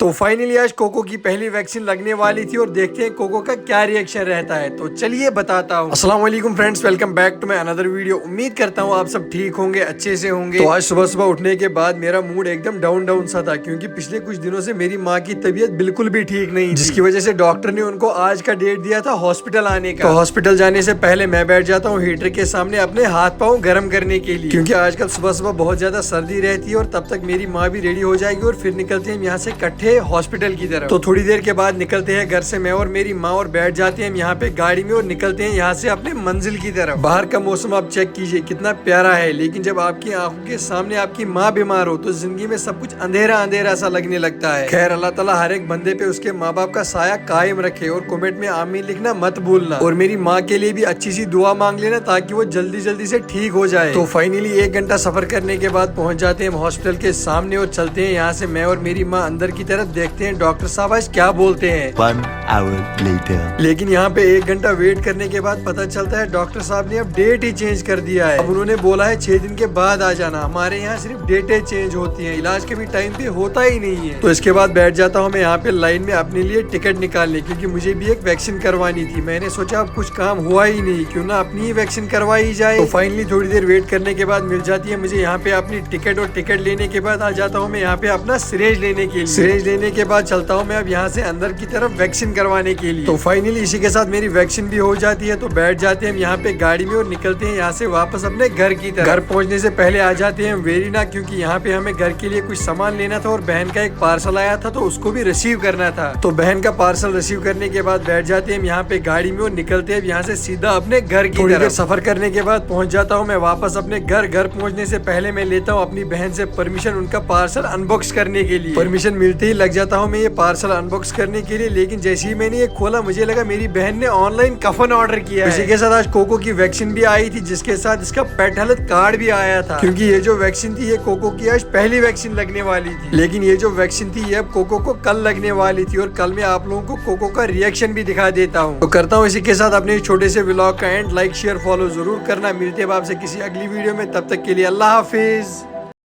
तो फाइनली आज कोको की पहली वैक्सीन लगने वाली थी और देखते हैं कोको का क्या रिएक्शन रहता है। तो चलिए बताता हूँ। अस्सलाम वालेकुम friends, welcome back to my another video. उम्मीद करता हूँ आप सब ठीक होंगे, अच्छे से होंगे। तो आज सुबह सुबह उठने के बाद मेरा मूड एकदम डाउन सा था, क्योंकि पिछले कुछ दिनों से मेरी माँ की तबीयत बिल्कुल भी ठीक नहीं थी, जिसकी वजह से डॉक्टर ने उनको आज का डेट दिया था हॉस्पिटल आने का। तो हॉस्पिटल जाने से पहले मैं बैठ जाता हूँ हीटर के सामने अपने हाथ पाँव गर्म करने के लिए, क्योंकि आजकल सुबह सुबह बहुत ज्यादा सर्दी रहती है और तब तक मेरी माँ भी रेडी हो जाएगी और फिर निकलते हैं यहाँ से इकट्ठे हॉस्पिटल की तरफ। तो थोड़ी देर के बाद निकलते हैं घर से मैं और मेरी माँ और बैठ जाते हैं यहाँ पे गाड़ी में और निकलते हैं यहाँ से अपने मंजिल की तरफ। बाहर का मौसम आप चेक कीजिए कितना प्यारा है, लेकिन जब आपकी आंखों के सामने आपकी माँ बीमार हो तो जिंदगी में सब कुछ अंधेरा अंधेरा सा लगने लगता है। खैर अल्लाह ताला हर एक बंदे पे उसके माँ बाप का साया कायम रखे और कमेंट में आमीन लिखना मत भूलना, और मेरी माँ के लिए भी अच्छी सी दुआ मांग लेना ताकि वो जल्दी जल्दी से ठीक हो जाए। तो फाइनली 1 घंटा सफर करने के बाद पहुंच जाते हैं हॉस्पिटल के सामने और चलते हैं यहाँ से मैं और मेरी माँ अंदर की तरफ, देखते हैं डॉक्टर साहब आज क्या बोलते हैं। 1 hour later. लेकिन यहाँ पे 1 घंटा वेट करने के बाद पता चलता है डॉक्टर साहब ने अब डेट ही चेंज कर दिया है। अब उन्होंने बोला है 6 दिन के बाद आ जाना। हमारे यहाँ सिर्फ डेटें चेंज होती हैं, इलाज के भी टाइम पे होता ही नहीं है। तो इसके बाद बैठ जाता हूँ मैं यहाँ पे लाइन में अपने लिए टिकट निकालने, क्योंकि मुझे भी एक वैक्सीन करवानी थी। मैंने सोचा अब कुछ काम हुआ ही नहीं, क्यों ना अपनी ही वैक्सीन करवाई जाए। तो फाइनली थोड़ी देर वेट करने के बाद मिल जाती है मुझे यहाँ पे अपनी टिकट, और टिकट लेने के बाद आ जाता हूँ मैं यहाँ पे अपना सिरेंज लेने के लिए। सिरेंज लेने के बाद चलता हूँ मैं अब यहाँ से अंदर की तरफ वैक्सीन करवाने के लिए। तो फाइनली इसी के साथ मेरी वैक्सीन भी हो जाती है। तो बैठ जाते हैं हम यहाँ पे गाड़ी में और निकलते हैं यहाँ से वापस अपने घर की तरफ। घर पहुँचने से पहले आ जाते हैं वेरीना, क्योंकि यहाँ पे हमें घर के लिए कुछ सामान लेना था और बहन का एक पार्सल आया था तो उसको भी रिसीव करना था। तो बहन का पार्सल रिसीव करने के बाद बैठ जाते हैं यहाँ पे गाड़ी में और निकलते हैं यहाँ से सीधा अपने घर की तरफ। सफर करने के बाद पहुँच जाता हूँ मैं वापस अपने घर। घर पहुँचने से पहले मैं लेता हूँ अपनी बहन से परमिशन उनका पार्सल अनबॉक्स करने के लिए। परमिशन मिलते ही लग जाता हूँ मैं ये पार्सल अनबॉक्स करने के लिए, लेकिन जैसे ही मैंने ये खोला मुझे लगा मेरी बहन ने ऑनलाइन कफन ऑर्डर किया है। इसी के साथ आज कोको की वैक्सीन भी आई थी, जिसके साथ इसका पेट हेल्थ कार्ड भी आया था, क्योंकि ये जो वैक्सीन थी ये कोको की आज पहली वैक्सीन लगने वाली थी। लेकिन ये जो वैक्सीन थी ये अब कोको को कल लगने वाली थी, और कल मैं आप लोगों को कोको का रिएक्शन भी दिखा देता हूँ। तो करता हूँ इसी के साथ अपने छोटे से व्लॉग का एंड। लाइक शेयर फॉलो जरूर करना। मिलते हैं आपसे किसी अगली वीडियो में, तब तक के लिए अल्लाह हाफिज।